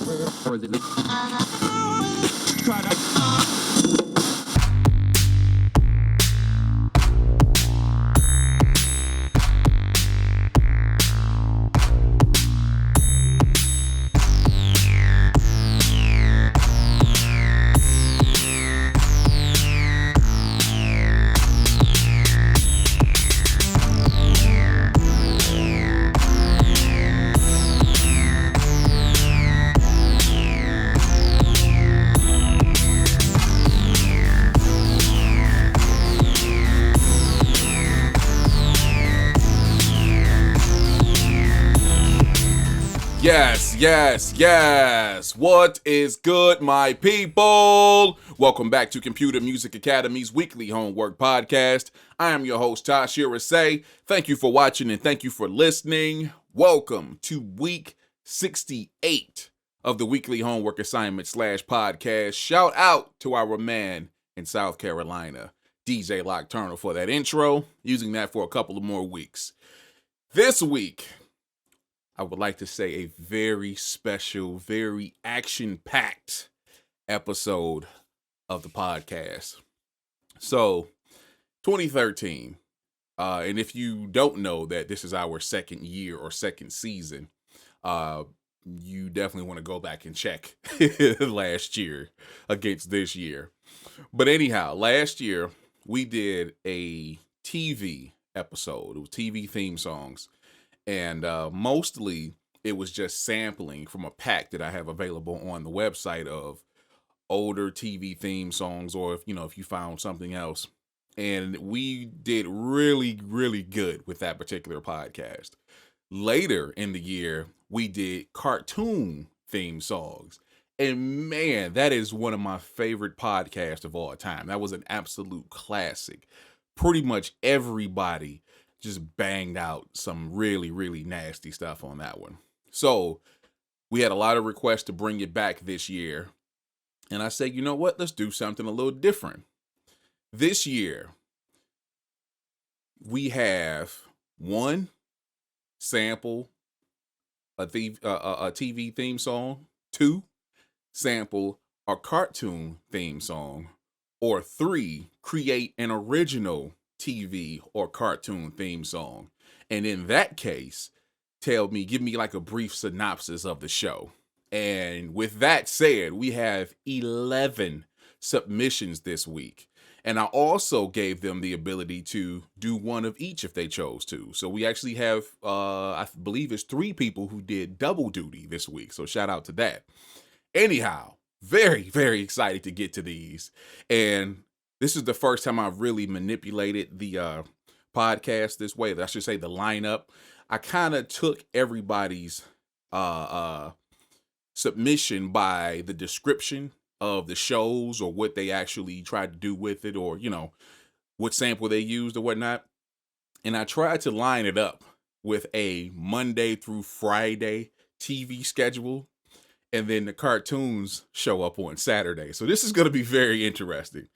Or is it try to Yes. What is good, my people? Welcome back to Computer Music Academy's weekly homework podcast. I am your host, TaurusBeats. Thank you for watching and thank you for listening. Welcome to week 68 of the weekly homework assignment / podcast. Shout out to our man in South Carolina, DJ Lockturnal, for that intro. Using that for a couple of more weeks. This week, I would like to say a very special, very action-packed episode of the podcast. So, 2013, and if you don't know that this is our second year or second season, you definitely want to go back and check last year against this year. But anyhow, last year, we did a TV episode. It was TV theme songs. And mostly it was just sampling from a pack that I have available on the website of older TV theme songs, or if you found something else. And we did really, really good with that particular podcast. Later in the year, we did cartoon theme songs. And man, that is one of my favorite podcasts of all time. That was an absolute classic. Pretty much everybody just banged out some really, really nasty stuff on that one. So we had a lot of requests to bring it back this year. And I said, you know what? Let's do something a little different. This year, we have one, sample a TV theme song. Two, sample a cartoon theme song. Or three, create an original TV or cartoon theme song. And in that case, give me like a brief synopsis of the show. And with that said, we have 11 submissions this week. And I also gave them the ability to do one of each if they chose to. So we actually have, I believe it's 3 people who did double duty this week. So shout out to that. Anyhow, very, very excited to get to these. And this is the first time I've really manipulated the podcast this way. I should say the lineup. I kind of took everybody's submission by the description of the shows or what they actually tried to do with it, or, what sample they used or whatnot. And I tried to line it up with a Monday through Friday TV schedule. And then the cartoons show up on Saturday. So this is going to be very interesting.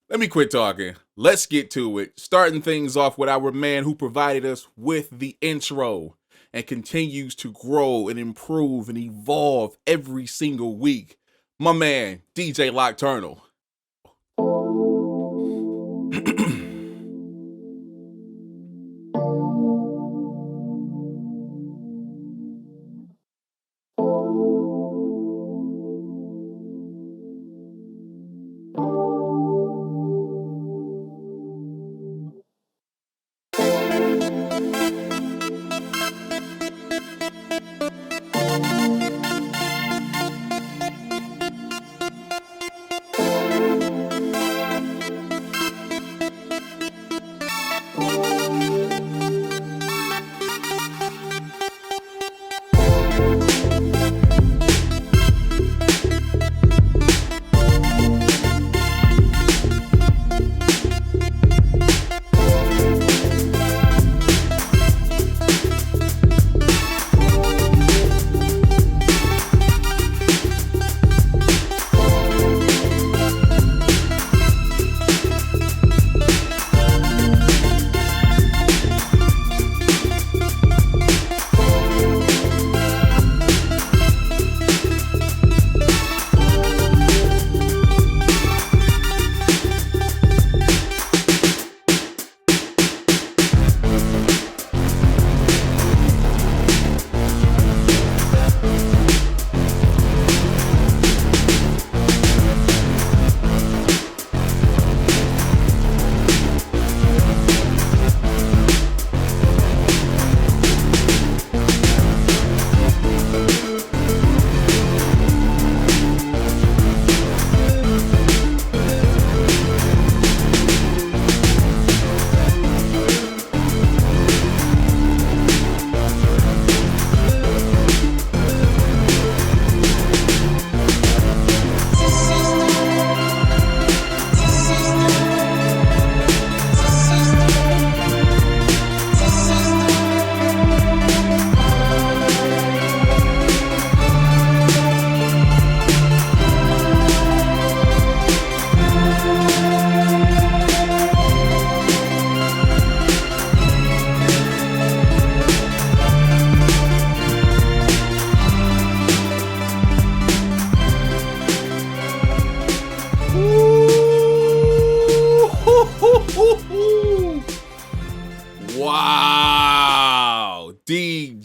Let me quit talking. Let's get to it. Starting things off with our man who provided us with the intro and continues to grow and improve and evolve every single week. My man, DJ Lockturnal.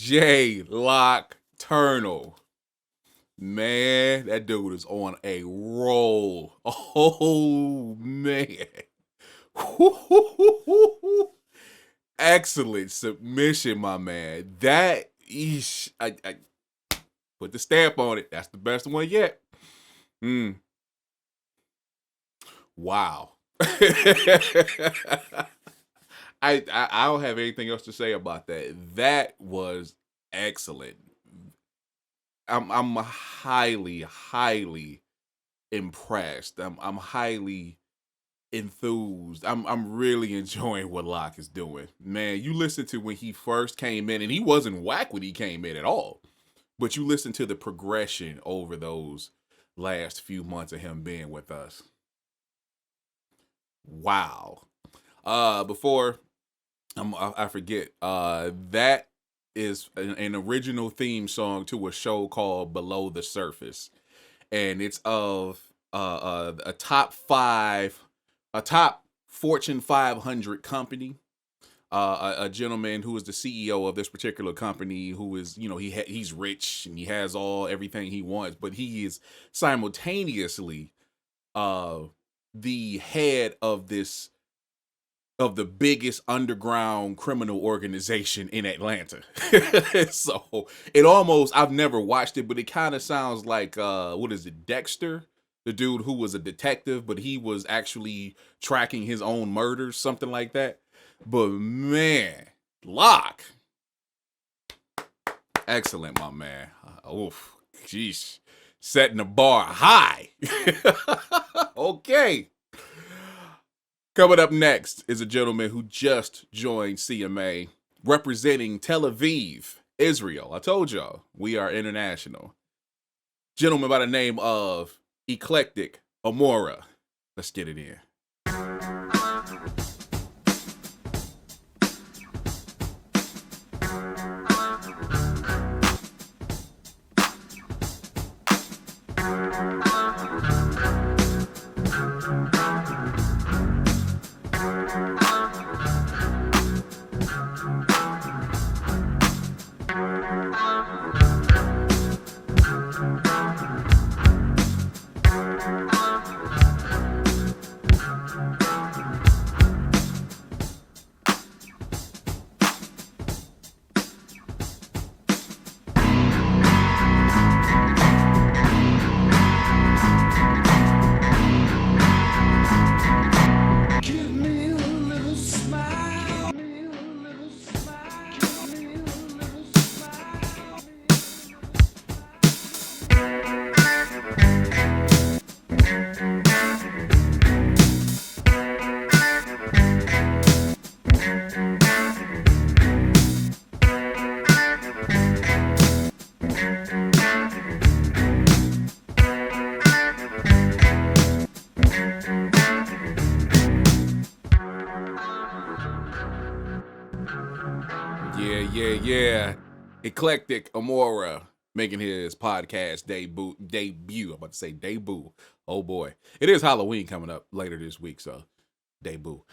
DJ Lockturnal. Man, that dude is on a roll. Oh, man. Excellent submission, my man. That is, I put the stamp on it. That's the best one yet. Wow. I don't have anything else to say about that. That was excellent. I'm highly impressed. I'm highly enthused. I'm really enjoying what Locke is doing. Man, you listen to when he first came in, and he wasn't whack when he came in at all. But you listen to the progression over those last few months of him being with us. Wow. Before I forget, that is an original theme song to a show called Below the Surface, and it's of a top Fortune 500 company. A gentleman who is the CEO of this particular company, who is, he's rich and he has everything he wants, but he is simultaneously the head of the biggest underground criminal organization in Atlanta. So I've never watched it, but it kind of sounds like, what is it, Dexter? The dude who was a detective, but he was actually tracking his own murders, something like that. But man, Locke. Excellent, my man. Oof, jeez. Setting the bar high. Okay. Coming up next is a gentleman who just joined CMA, representing Tel Aviv, Israel. I told y'all, we are international. Gentleman by the name of Eclectic Amora. Let's get it in. Yeah. Eclectic Amora making his podcast debut. I'm about to say debut. Oh boy. It is Halloween coming up later this week, so debut.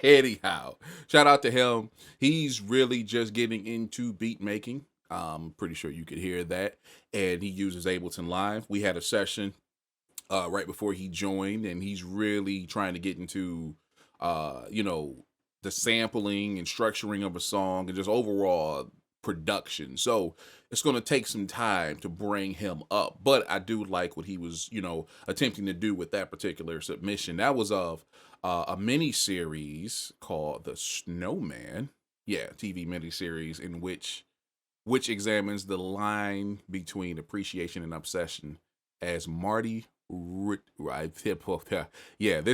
Anyhow, shout out to him. He's really just getting into beat making. I'm pretty sure you could hear that. And he uses Ableton Live. We had a session right before he joined, and he's really trying to get into the sampling and structuring of a song and just overall production. So it's going to take some time to bring him up, but I do like what he was attempting to do with that particular submission. That was of a mini series called The Snowman, TV mini series, in which examines the line between appreciation and obsession, as Marty this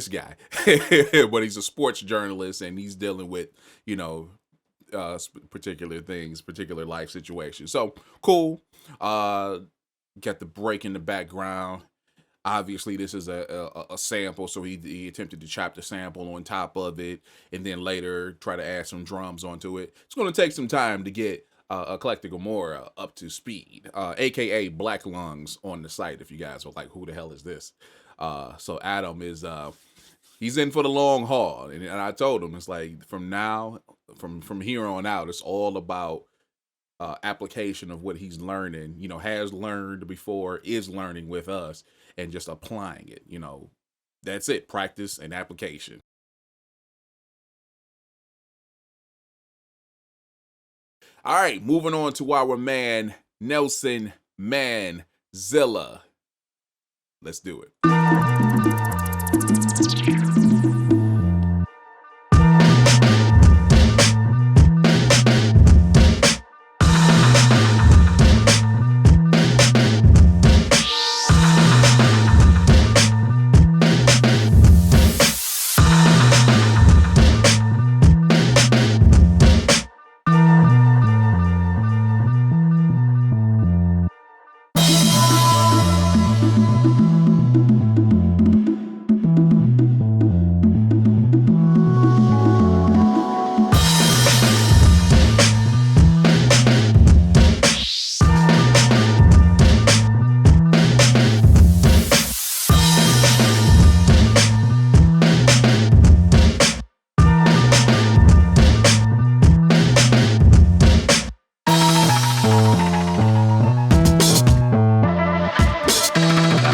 guy. But he's a sports journalist, and he's dealing with particular things, particular life situations. So cool. Got the break in the background. Obviously this is a sample, so he attempted to chop the sample on top of it, and then later try to add some drums onto it. It's going to take some time to get Eclectic Amora up to speed, aka Black Lungs on the site, if you guys are like, who the hell is this? So Adam is he's in for the long haul, and I told him, it's like, from here on out, it's all about application of what he's learning, has learned before, is learning with us, and just applying it. That's it. Practice and application. All right, moving on to our man, Nelson Manzilla. Let's do it.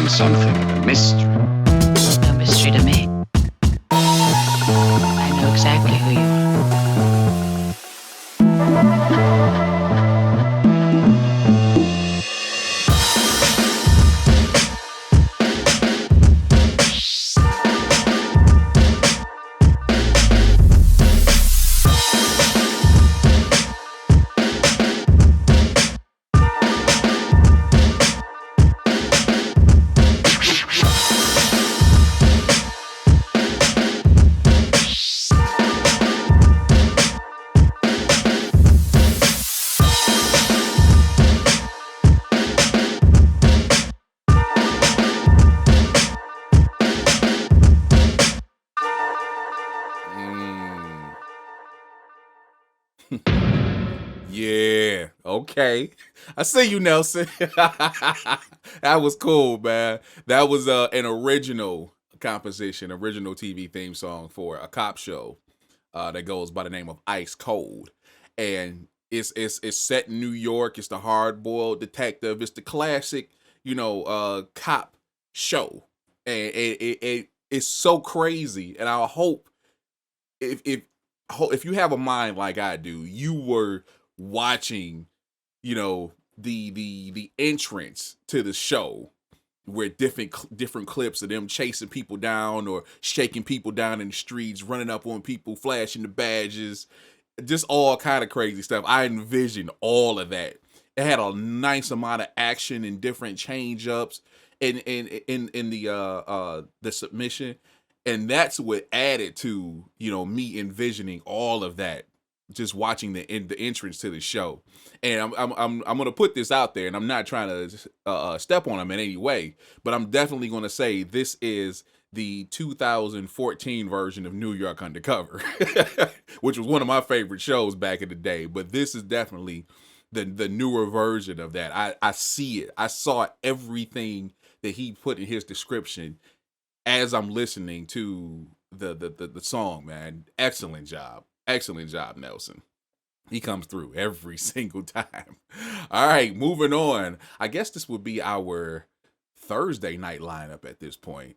Something of a mystery. No mystery to me. I know exactly who you are. Yeah, okay. I see you, Nelson. That was cool, man. That was an original composition, original TV theme song for a cop show that goes by the name of Ice Cold. And it's set in New York. It's the hard-boiled detective. It's the classic, cop show. And it's so crazy. And I hope if you have a mind like I do, you were watching, the entrance to the show, where different clips of them chasing people down or shaking people down in the streets, running up on people, flashing the badges, just all kind of crazy stuff. I envisioned all of that. It had a nice amount of action and different change ups in the submission. And that's what added to, me envisioning all of that, just watching the entrance to the show. And I'm gonna put this out there, and I'm not trying to step on them in any way, but I'm definitely gonna say this is the 2014 version of New York Undercover, which was one of my favorite shows back in the day. But this is definitely the newer version of that. I see it. I saw everything that he put in his description as I'm listening to the song, man. Excellent job, Nelson. He comes through every single time. All right, moving on. I guess this would be our Thursday night lineup at this point.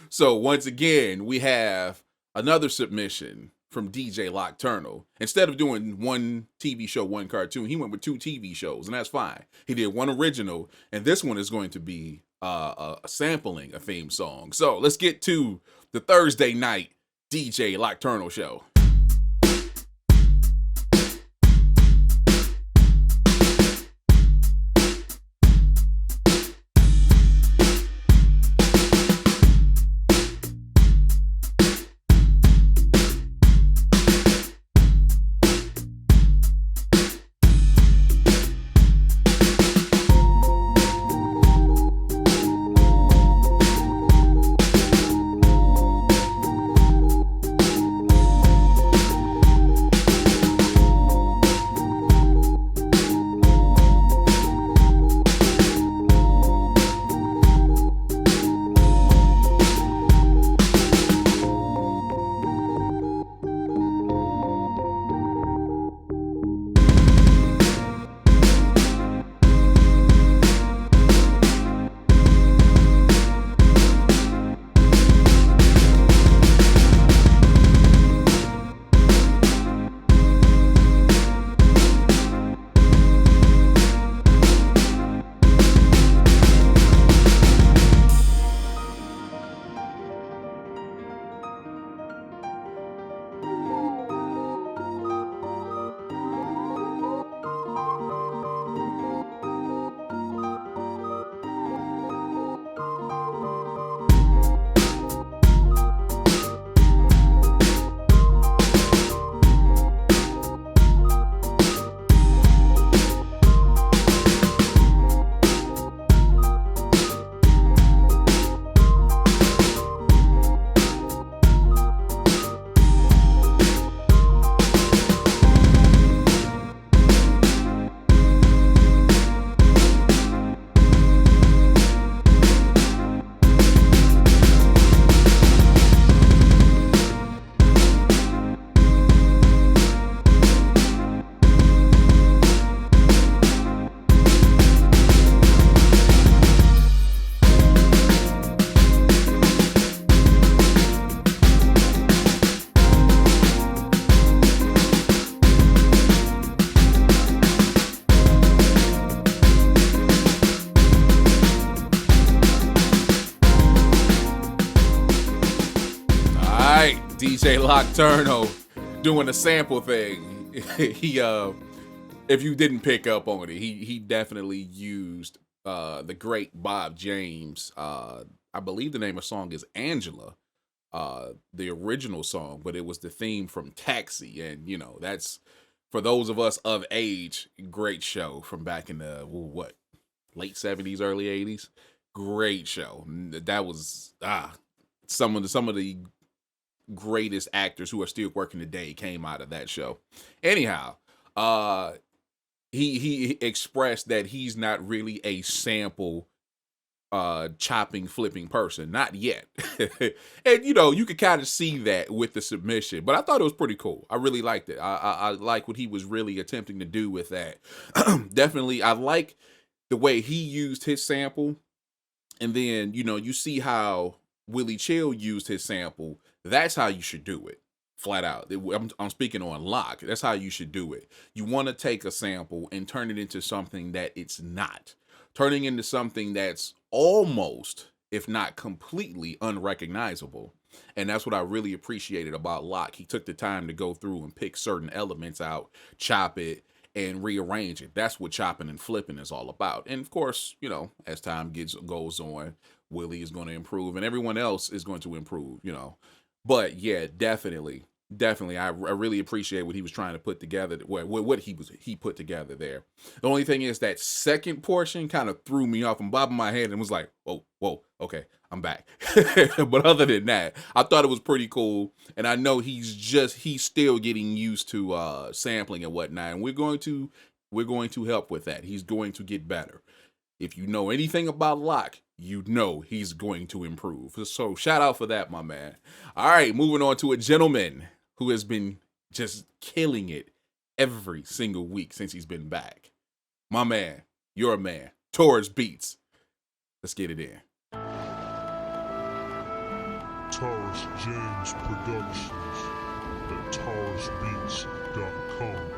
So once again, we have another submission from DJ Lockturnal. Instead of doing one TV show, one cartoon, he went with 2 TV shows, and that's fine. He did one original, and this one is going to be a sampling a theme song. So let's get to the Thursday night DJ Lockturnal show. DJ Lockturnal doing the sample thing. He if you didn't pick up on it, he definitely used the great Bob James. I believe the name of the song is Angela, the original song, but it was the theme from Taxi, and you know that's for those of us of age. Great show from back in the late 70s, early 80s. Great show. That was some of the greatest actors who are still working today came out of that show. Anyhow, he expressed that he's not really a sample chopping flipping person, not yet. And you know, you could kind of see that with the submission, but I thought it was pretty cool. I really liked it. I like what he was really attempting to do with that. Definitely I like the way he used his sample, and then you know, you see how Willie Chill used his sample. That's how you should do it. Flat out. I'm speaking on Lock. That's how you should do it. You want to take a sample and turn it into something that it's not. Turning into something that's almost, if not completely, unrecognizable. And that's what I really appreciated about Lock. He took the time to go through and pick certain elements out, chop it, and rearrange it. That's what chopping and flipping is all about. And of course, you know, as time goes on, Willie is going to improve and everyone else is going to improve, you know. But yeah, definitely. I really appreciate what he was trying to put together, what he put together there. The only thing is that second portion kind of threw me off. I'm bobbing my head and was like, whoa, okay, I'm back. But other than that, I thought it was pretty cool. And I know he's still getting used to sampling and whatnot. And we're going to help with that. He's going to get better. If you know anything about Locke, you know he's going to improve. So shout out for that, my man. All right, moving on to a gentleman who has been just killing it every single week since he's been back. My man, your man, TaurusBeats. Let's get it in. Taurus James Productions at TaurusBeats.com.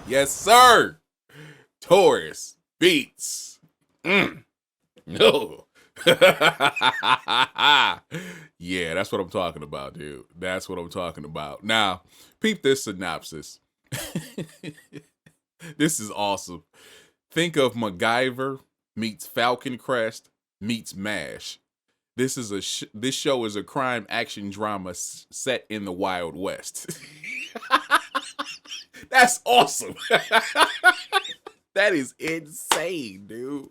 Yes, sir. TaurusBeats. No. Yeah, that's what I'm talking about, dude. That's what I'm talking about. Now, peep this synopsis. This is awesome. Think of MacGyver meets Falcon Crest meets MASH. This show is a crime action drama set in the Wild West. That's awesome. That is insane, dude.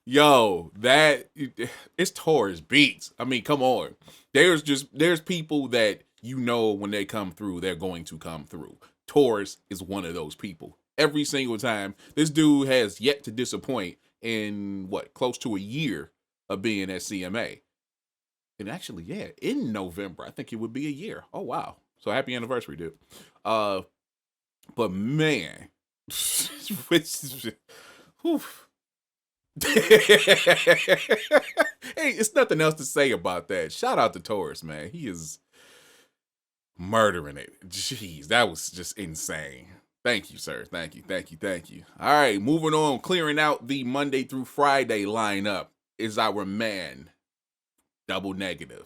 Yo, it's TaurusBeats. I mean, come on. There's people that when they come through, they're going to come through. Taurus is one of those people. Every single time. This dude has yet to disappoint in close to a year of being at CMA. And actually, yeah, in November, I think it would be a year. Oh, wow. So happy anniversary, dude. But man, whew. Hey, it's nothing else to say about that. Shout out to Taurus, man. He is murdering it. Jeez, that was just insane. Thank you, sir. Thank you. All right, moving on. Clearing out the Monday through Friday lineup is our man, Double Negative.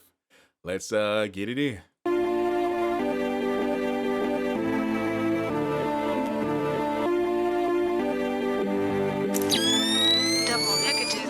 Let's get it in. Double negative.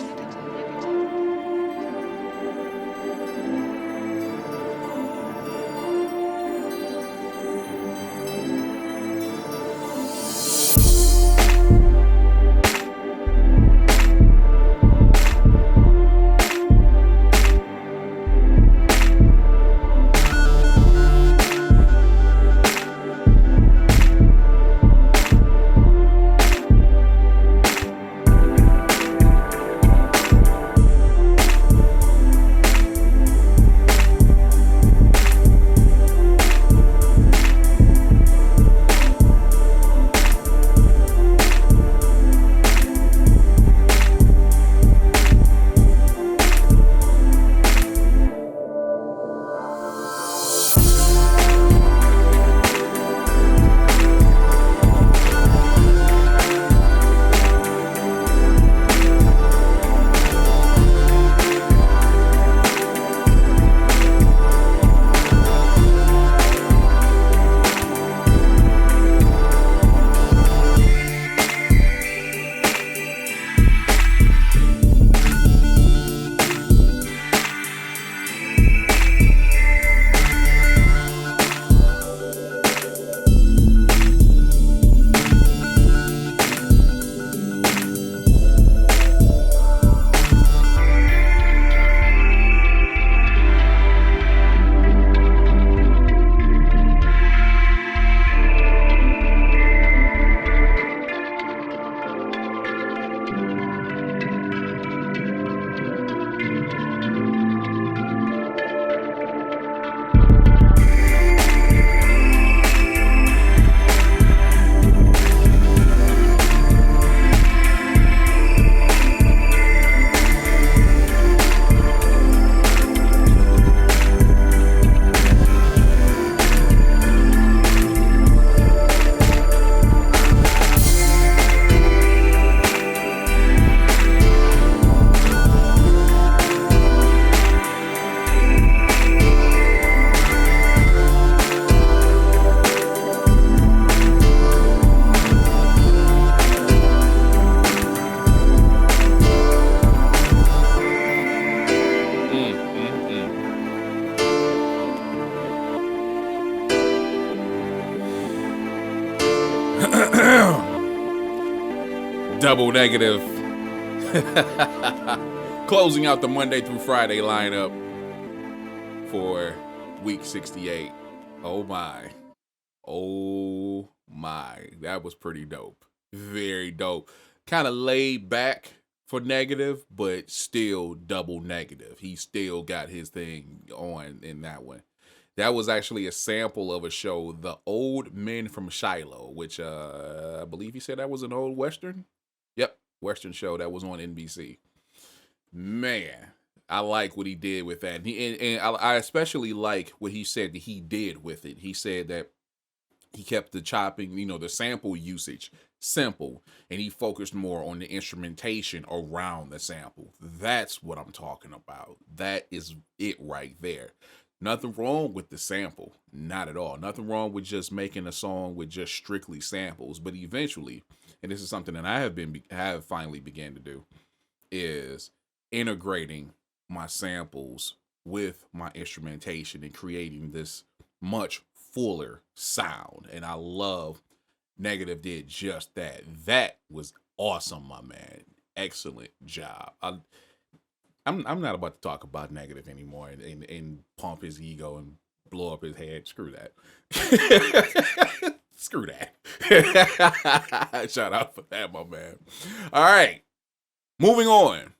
Double Negative. Closing out the Monday through Friday lineup for week 68. Oh my. Oh my. That was pretty dope. Very dope. Kind of laid back for Negative, but still Double Negative. He still got his thing on in that one. That was actually a sample of a show, The Old Men from Shiloh, which I believe he said that was an old Western. Yep, Western show that was on NBC. Man, I like what he did with that. And I especially like what he said that he did with it. He said that he kept the chopping, the sample usage simple, and he focused more on the instrumentation around the sample. That's what I'm talking about. That is it right there. Nothing wrong with the sample, not at all. Nothing wrong with just making a song with just strictly samples. But eventually, and this is something that I have finally began to do, is integrating my samples with my instrumentation and creating this much fuller sound. And I love Negative did just that. That was awesome, my man. Excellent job. I'm not about to talk about Negative anymore and pump his ego and blow up his head. Screw that. Screw that. Shout out for that, my man. All right. Moving on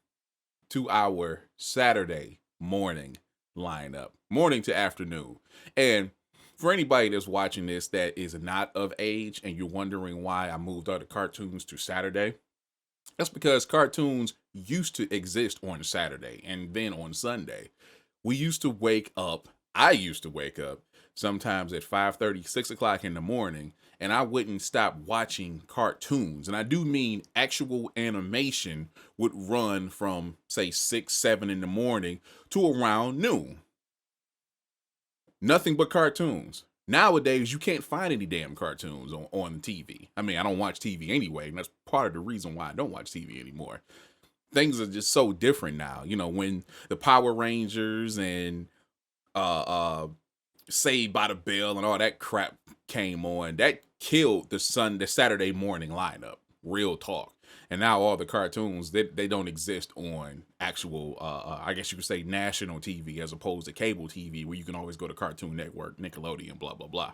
to our Saturday morning lineup. Morning to afternoon. And for anybody that's watching this that is not of age and you're wondering why I moved all the cartoons to Saturday, that's because cartoons used to exist on Saturday and then on Sunday. We used to wake up, I used to wake up sometimes at 5:30, 6 o'clock in the morning, and I wouldn't stop watching cartoons. And I do mean actual animation would run from, say, 6, 7 in the morning to around noon. Nothing but cartoons. Nowadays, you can't find any damn cartoons on TV. I mean, I don't watch TV anyway, and that's part of the reason why I don't watch TV anymore. Things are just so different now. You know, when the Power Rangers and Saved by the Bell and all that crap came on, that killed the Saturday morning lineup. Real talk. And now all the cartoons, they don't exist on actual, I guess you could say national TV as opposed to cable TV where you can always go to Cartoon Network, Nickelodeon, blah, blah, blah.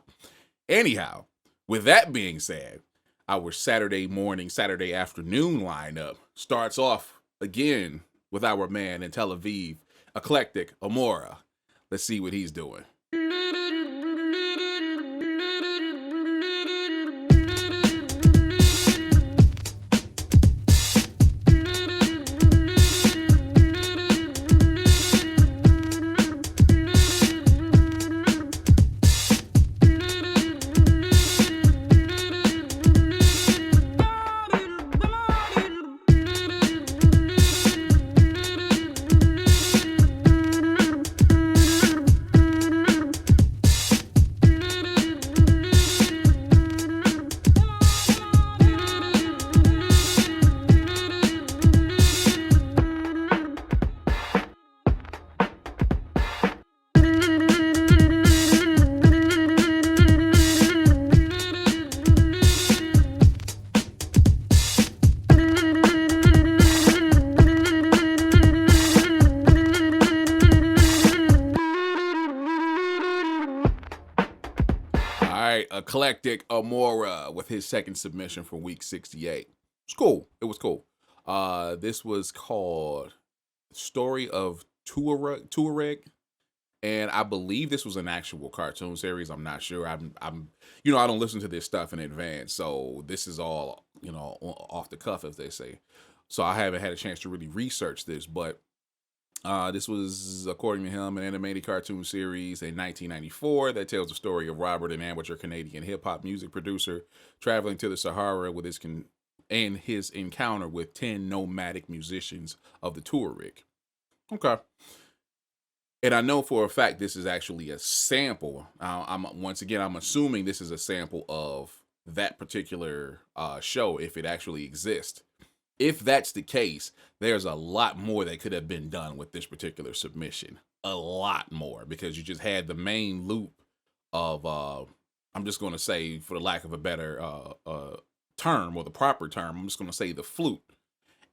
Anyhow, with that being said, our Saturday morning, Saturday afternoon lineup starts off again with our man in Tel Aviv, Eclectic Amora. Let's see what he's doing. Eclectic Amora with his second submission for week 68. It's cool. It was cool. This was called Story of Tuareg, and I believe this was an actual cartoon series. I'm not sure. I'm I don't listen to this stuff in advance, so this is all off the cuff, as they say. So I haven't had a chance to really research this, but this was, according to him, an animated cartoon series in 1994 that tells the story of Robert, an amateur Canadian hip-hop music producer, traveling to the Sahara with his encounter with 10 nomadic musicians of the Tuareg. Okay. And I know for a fact this is actually a sample. I'm assuming this is a sample of that particular show, if it actually exists. If that's the case, there's a lot more that could have been done with this particular submission. A lot more, because you just had the main loop of, I'm just going to say, for the lack of a better term, or the proper term, I'm just going to say the flute.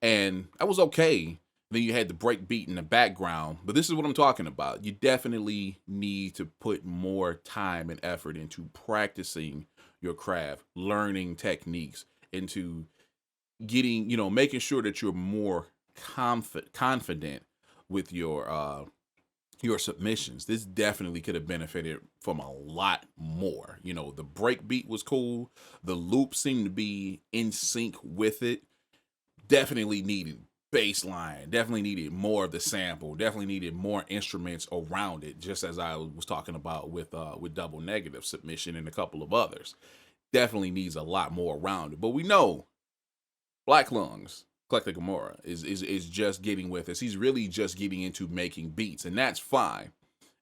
And that was okay. Then you had the break beat in the background. But this is what I'm talking about. You definitely need to put more time and effort into practicing your craft, learning techniques, into getting, making sure that you're more confident with your submissions. This definitely could have benefited from a lot more. The break beat was cool. The loop seemed to be in sync with it. Definitely needed bass line. Definitely needed more of the sample. Definitely needed more instruments around it, just as I was talking about with Double Negative submission and a couple of others. Definitely needs a lot more around it. But we know Black Lungs, Eclectic Amora, is just getting with us. He's really just getting into making beats, and that's fine.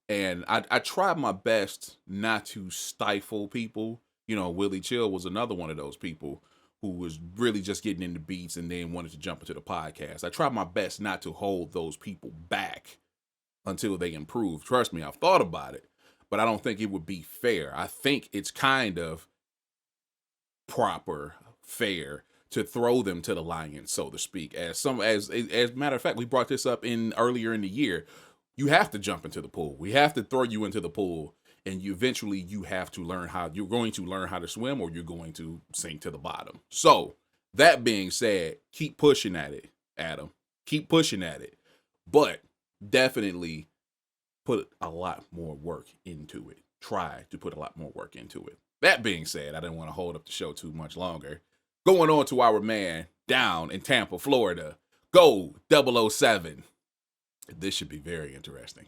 And I tried my best not to stifle people. Willie Chill was another one of those people who was really just getting into beats and then wanted to jump into the podcast. I try my best not to hold those people back until they improve. Trust me, I've thought about it, but I don't think it would be fair. I think it's kind of proper, fair to throw them to the lions, so to speak. As a matter of fact, we brought this up earlier in the year. You have to jump into the pool. We have to throw you into the pool, and eventually you have to learn you're going to learn how to swim, or you're going to sink to the bottom. So that being said, keep pushing at it, Adam. Keep pushing at it, but definitely put a lot more work into it. Try to put a lot more work into it. That being said, I didn't want to hold up the show too much longer. Going on to our man down in Tampa, Florida, Go 007. This should be very interesting.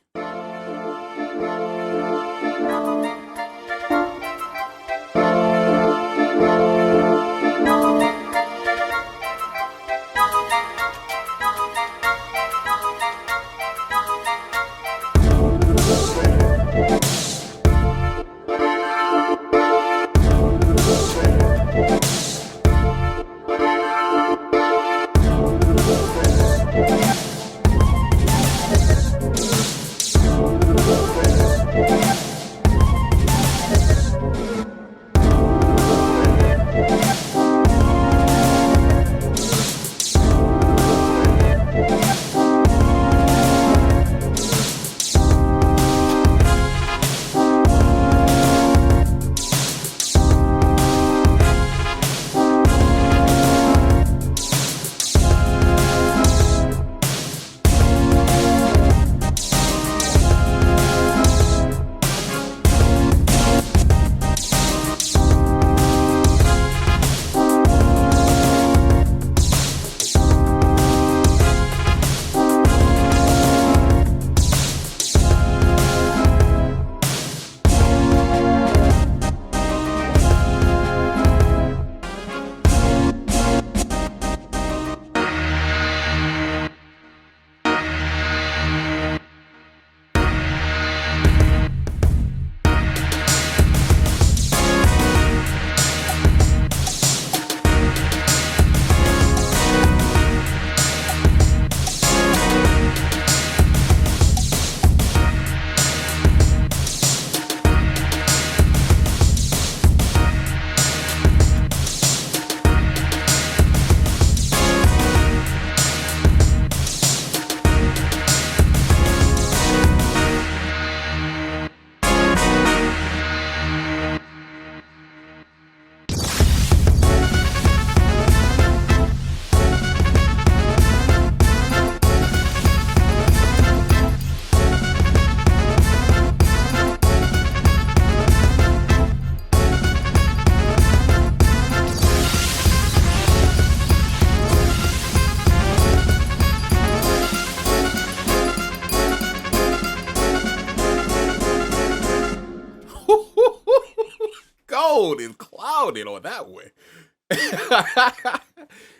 Gold is clouded on that one.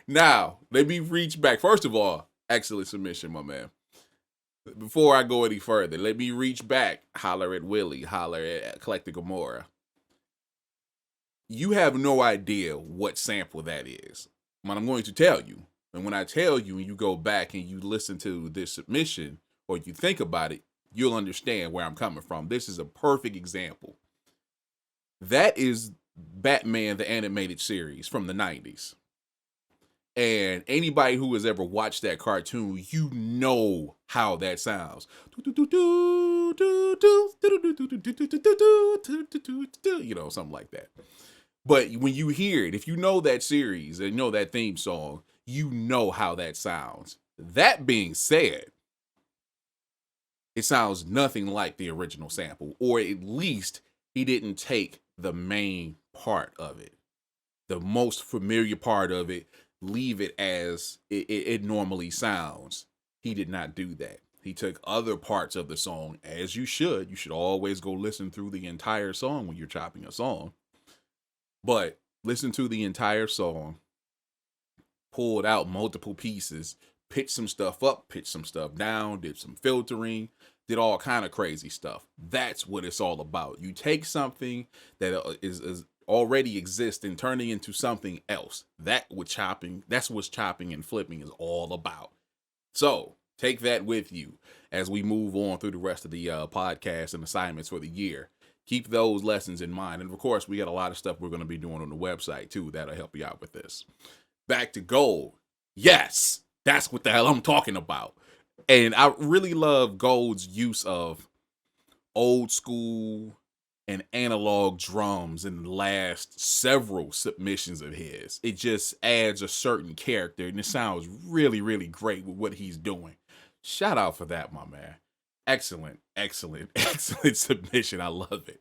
Now, let me reach back. First of all, excellent submission, my man. Before I go any further, let me reach back, holler at Willie, holler at Eclectic Amora. You have no idea what sample that is, but I'm going to tell you. And when I tell you and you go back and you listen to this submission or you think about it, you'll understand where I'm coming from. This is a perfect example. That is Batman the Animated Series from the 90s. And anybody who has ever watched that cartoon, you know how that sounds. You know, something like that. But when you hear it, if you know that series and know that theme song, you know how that sounds. That being said, it sounds nothing like the original sample, or at least he didn't take the main part of it, the most familiar part of it, leave it as it normally sounds. He did not do that. He took other parts of the song, as you should. You should always go listen through the entire song when you're chopping a song. But listen to the entire song, pulled out multiple pieces, pitched some stuff up, pitched some stuff down, did some filtering, did all kind of crazy stuff. That's what it's all about. You take something that is already exists and turning into something else. That's what chopping and flipping is all about. So take that with you as we move on through the rest of the podcast and assignments for the year. Keep those lessons in mind. And of course, we got a lot of stuff we're going to be doing on the website too that'll help you out with this. Back to gold. Yes, that's what the hell I'm talking about. And I really love Gold's use of old school and analog drums in the last several submissions of his. It just adds a certain character, and it sounds really, really great with what he's doing. Shout out for that, my man. Excellent submission. I love it.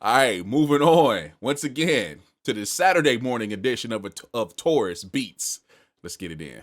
All right, moving on once again to the Saturday morning edition of TaurusBeats. Let's get it in.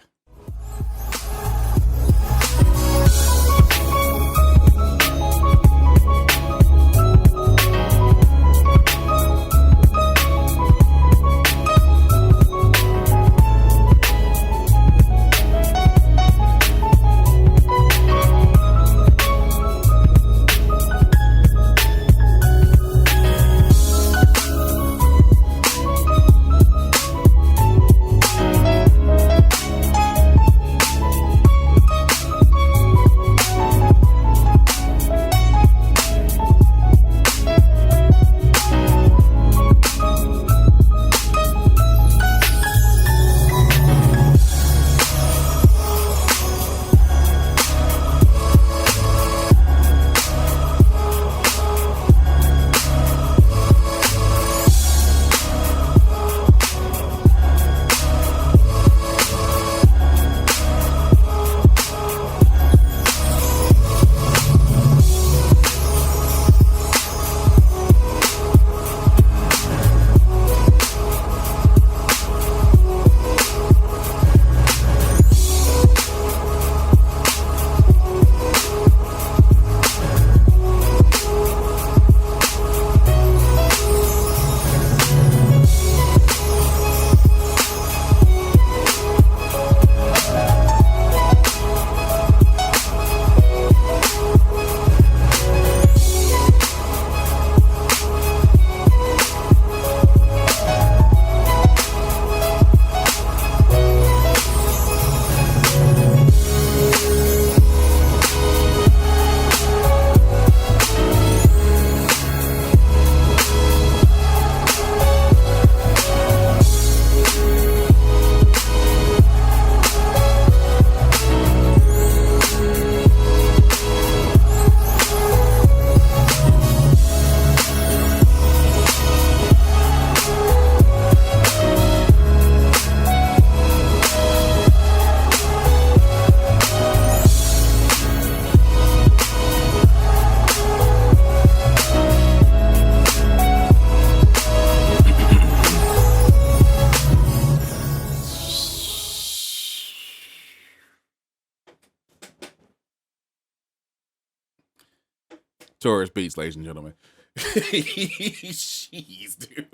TaurusBeats, ladies and gentlemen. Jeez, dude.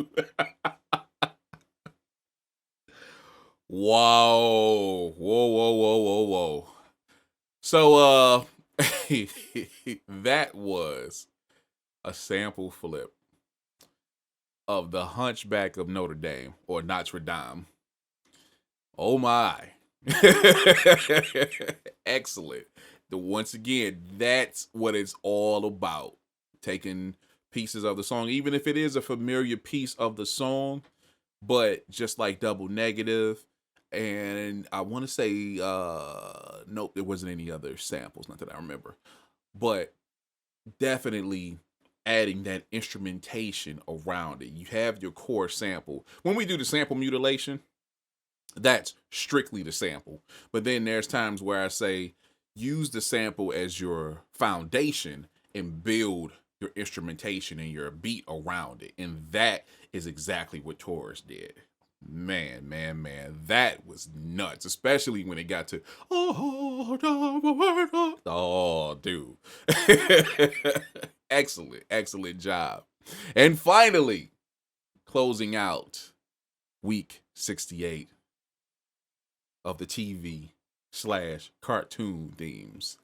Whoa. Whoa. So, that was a sample flip of the Hunchback of Notre Dame, or Notre Dame. Oh my. Excellent. Once again, that's what it's all about. Taking pieces of the song, even if it is a familiar piece of the song, but just like Double Negative, and I want to say, nope, there wasn't any other samples, not that I remember, but definitely adding that instrumentation around it. You have your core sample. When we do the sample mutilation, that's strictly the sample. But then there's times where I say, use the sample as your foundation and build your instrumentation and your beat around it. And that is exactly what Taurus did. Man, that was nuts, especially when it got to, oh, dude. Excellent job. And finally, closing out week 68 of the TV/cartoon themes,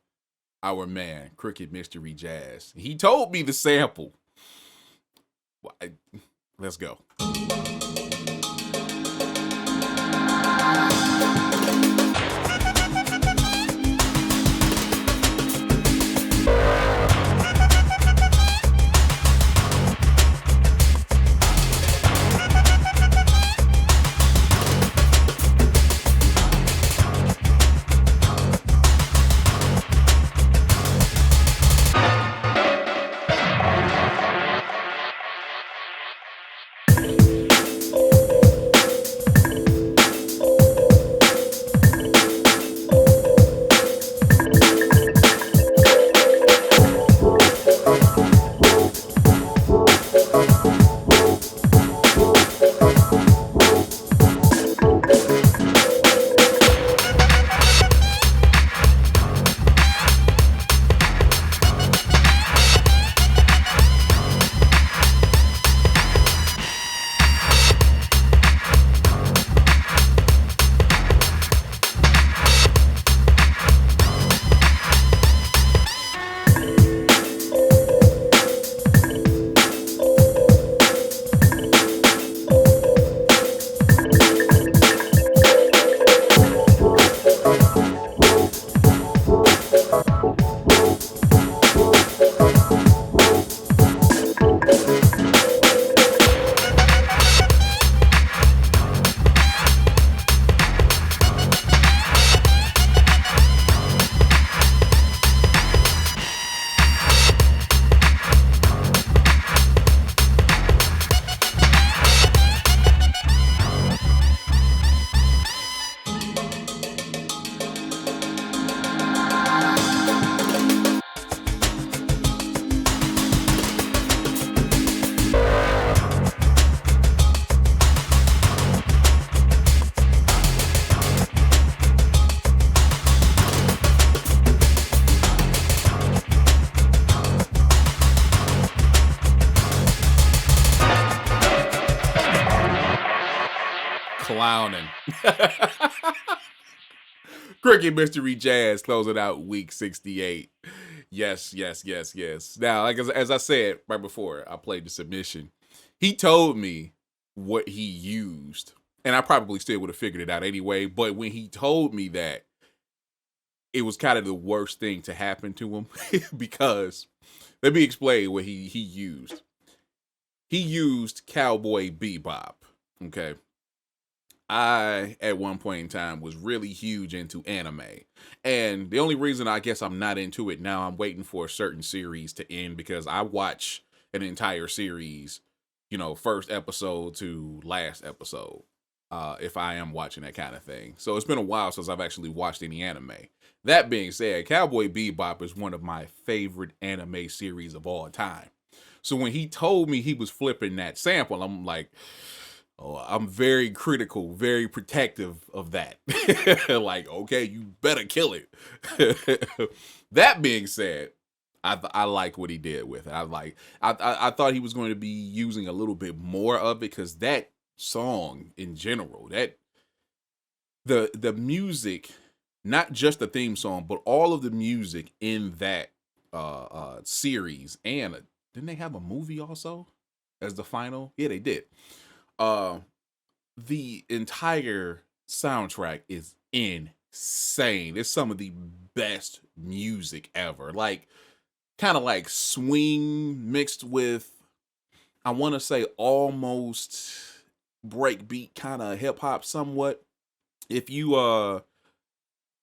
our man, Crooked Mystery Jazz. He told me the sample. Let's go. Clowning. Cricket Mystery Jazz closing out week 68. Yes. Now, like as I said right before I played the submission, he told me what he used, and I probably still would have figured it out anyway. But when he told me that, it was kind of the worst thing to happen to him because let me explain what he used. He used Cowboy Bebop. Okay. I, at one point in time, was really huge into anime. And the only reason I guess I'm not into it now, I'm waiting for a certain series to end because I watch an entire series, first episode to last episode, if I am watching that kind of thing. So it's been a while since I've actually watched any anime. That being said, Cowboy Bebop is one of my favorite anime series of all time. So when he told me he was flipping that sample, I'm like, oh, I'm very critical, very protective of that. Like, okay, you better kill it. That being said, I like what he did with it. I thought he was going to be using a little bit more of it because that song in general, that the music, not just the theme song, but all of the music in that series, and didn't they have a movie also as the final? Yeah, they did. The entire soundtrack is insane. It's some of the best music ever. Like, kind of like swing mixed with, I want to say, almost breakbeat kind of hip hop somewhat. If you I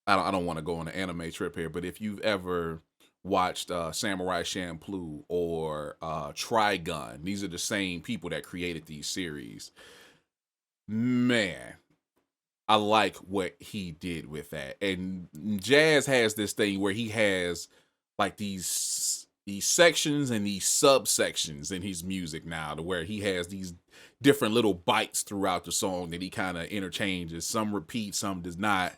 don't want to go on an anime trip here, but if you've ever watched Samurai Champloo or Trigun, these are the same people that created these series. Man, I like what he did with that. And Jazz has this thing where he has like these sections and these subsections in his music now, to where he has these different little bites throughout the song that he kind of interchanges. Some repeat, some does not.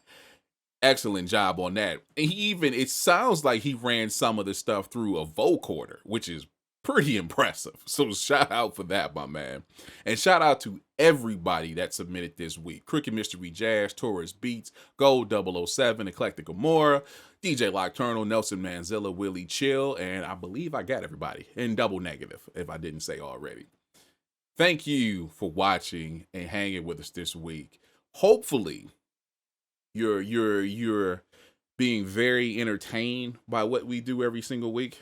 Excellent job on that. And it sounds like he ran some of the stuff through a vocoder, which is pretty impressive. So shout out for that, my man. And shout out to everybody that submitted this week. Cricket Mystery Jazz, TaurusBeats, Gold 007, Eclectic Amora, DJ Lockturnal, Nelson Manzilla, Willie Chill, and I believe I got everybody in double negative, if I didn't say already. thank you for watching and hanging with us this week. Hopefully, you're being very entertained by what we do every single week.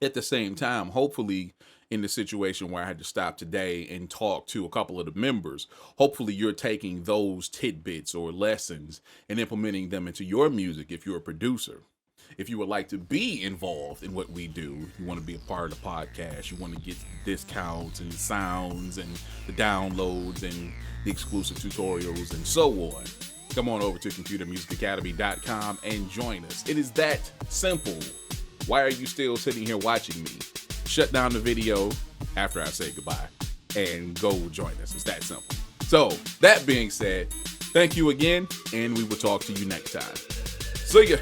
At the same time, hopefully, in the situation where I had to stop today and talk to a couple of the members, hopefully you're taking those tidbits or lessons and implementing them into your music if you're a producer. If you would like to be involved in what we do, you want to be a part of the podcast, you want to get discounts and sounds and the downloads and the exclusive tutorials and so on, come on over to computermusicacademy.com and join us. It is that simple. Why are you still sitting here watching me? Shut down the video after I say goodbye and go join us. It's that simple. So that being said, thank you again, and we will talk to you next time. See ya.